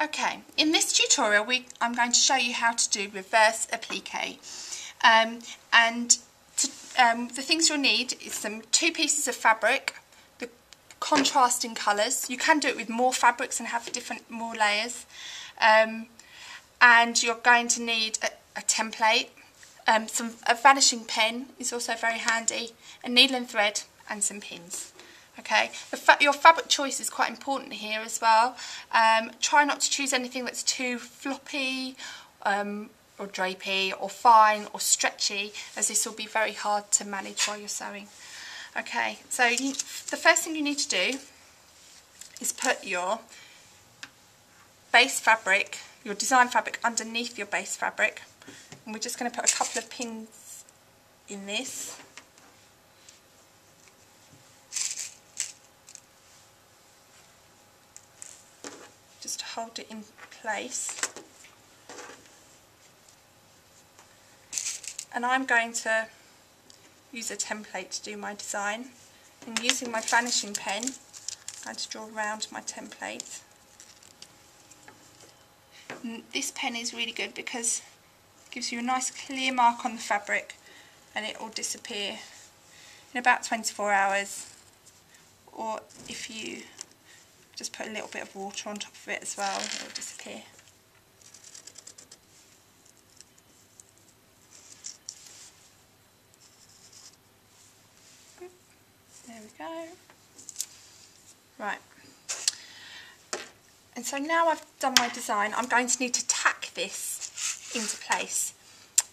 Okay, in this tutorial I'm going to show you how to do reverse applique. The things you'll need is two pieces of fabric, the contrasting colours. You can do it with more fabrics and have more layers. And you're going to need a template, a vanishing pen is also very handy, a needle and thread and some pins. Okay, your fabric choice is quite important here as well. Try not to choose anything that's too floppy or drapey or fine or stretchy, as this will be very hard to manage while you're sewing. Okay, so the first thing you need to do is put your base fabric, your design fabric, underneath your base fabric, and we're just going to put a couple of pins in this. Just to hold it in place. And I'm going to use a template to do my design. And using my vanishing pen, I'm going to draw around my template. And this pen is really good because it gives you a nice clear mark on the fabric and it will disappear in about 24 hours. Or if you just put a little bit of water on top of it as well, it will disappear. There we go. Right. And so now I've done my design, I'm going to need to tack this into place.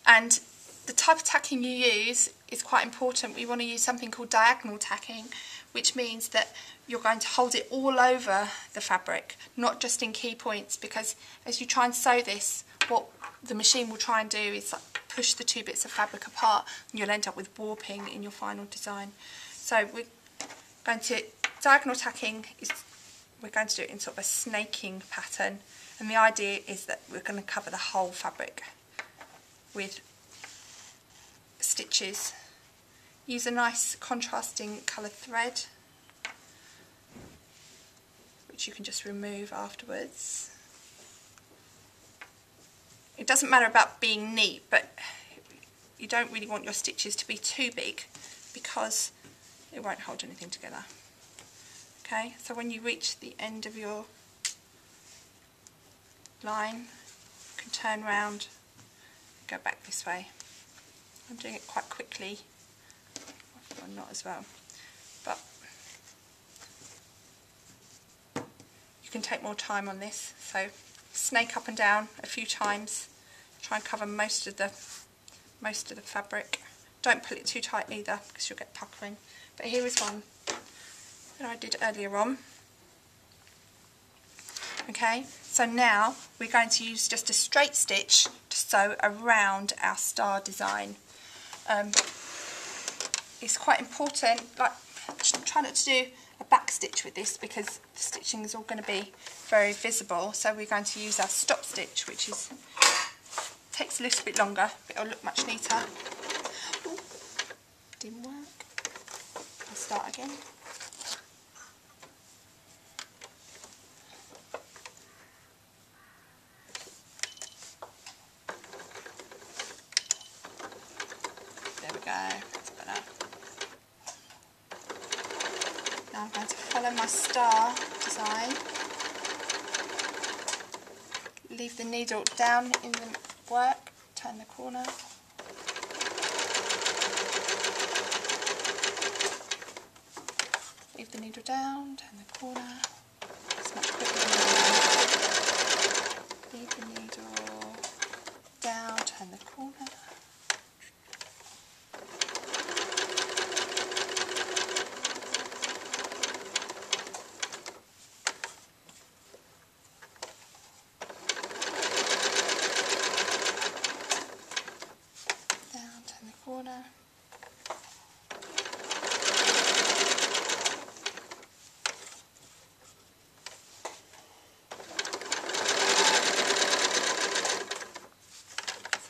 And the type of tacking you use is quite important. We want to use something called diagonal tacking, which means that you're going to hold it all over the fabric, not just in key points, because as you try and sew this, what the machine will try and do is push the two bits of fabric apart and you'll end up with warping in your final design. So we're going to, diagonal tacking is, we're going to do it in sort of a snaking pattern, and the idea is that we're going to cover the whole fabric with stitches. Use a nice contrasting coloured thread, which you can just remove afterwards. It doesn't matter about being neat, but you don't really want your stitches to be too big because it won't hold anything together. Okay, so when you reach the end of your line, you can turn round and go back this way. I'm doing it quite quickly, or not as well, but you can take more time on this. So snake up and down a few times, try and cover most of the fabric. Don't pull it too tight either because you'll get puckering. But here is one that I did earlier on. Okay, so now we're going to use just a straight stitch to sew around our star design. It's quite important, like, try not to do a back stitch with this because the stitching is all going to be very visible. So we're going to use our stop stitch, which takes a little bit longer, but it'll look much neater. Ooh, didn't work. I'll start again. There we go, that's better. Now I'm going to follow my star design. Leave the needle down in the work, turn the corner. Leave the needle down, turn the corner. It's much quicker than that. Leave the needle down, turn the corner. Down, turn the corner.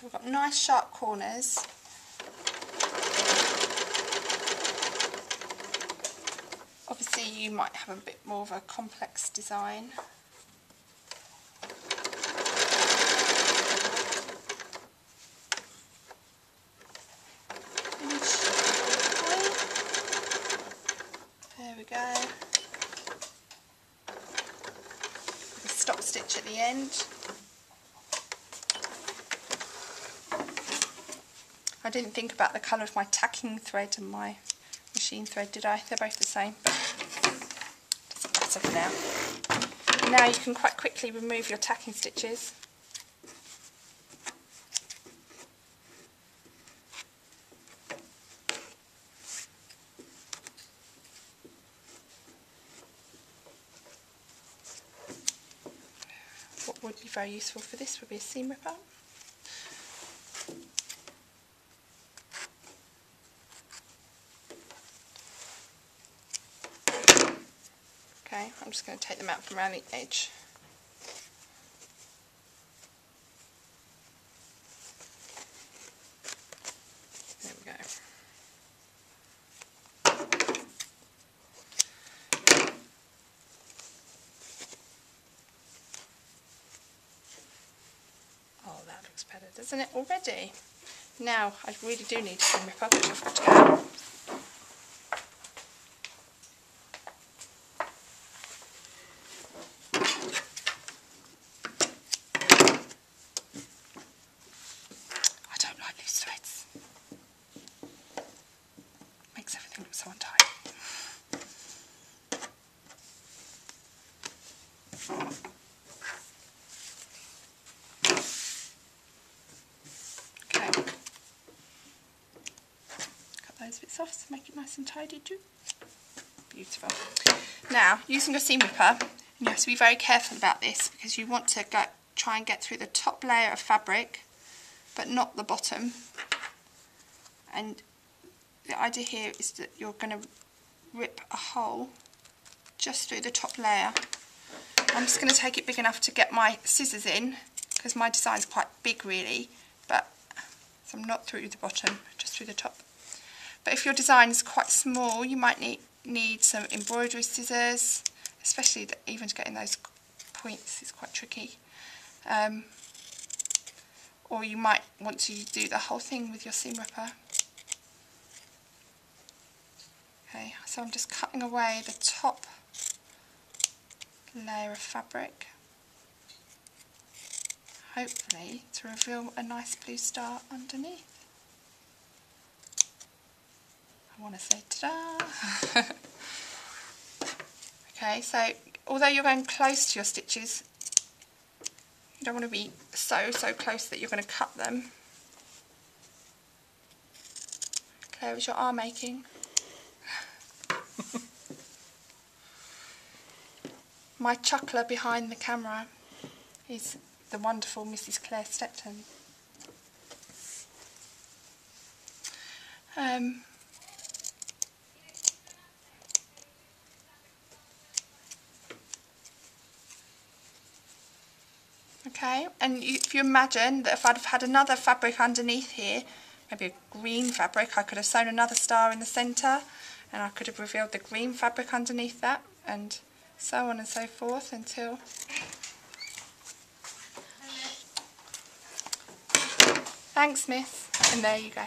We've got nice sharp corners. Obviously you might have a bit more of a complex design. stop stitch at the end. I didn't think about the colour of my tacking thread and my machine thread, did I? They're both the same, but doesn't matter for now. Now you can quite quickly remove your tacking stitches. What would be very useful for this would be a seam ripper. Okay, I'm just going to take them out from around the edge. There we go. Oh, that looks better, doesn't it, already? Now, I really do need a seam ripper, which I've got to get out. Everything looks so untidy. Okay, cut those bits off to make it nice and tidy too. Beautiful. Now, using your seam ripper, you have to be very careful about this because you want to try and get through the top layer of fabric, but not the bottom. And the idea here is that you're going to rip a hole just through the top layer. I'm just going to take it big enough to get my scissors in because my design's quite big really, but so I'm not through the bottom, just through the top. But if your design is quite small, you might need some embroidery scissors, especially even to get in those points is quite tricky. Or you might want to do the whole thing with your seam ripper. Okay, so I'm just cutting away the top layer of fabric, hopefully to reveal a nice blue star underneath. I want to say ta-da! Okay, so although you're going close to your stitches, you don't want to be so close that you're going to cut them. Claire, is your arm aching? My chuckler behind the camera is the wonderful Mrs. Claire Stepton. Okay, and if you imagine that if I'd have had another fabric underneath here, maybe a green fabric, I could have sewn another star in the centre and I could have revealed the green fabric underneath that, and so on and so forth until... Thanks, Miss. And there you go.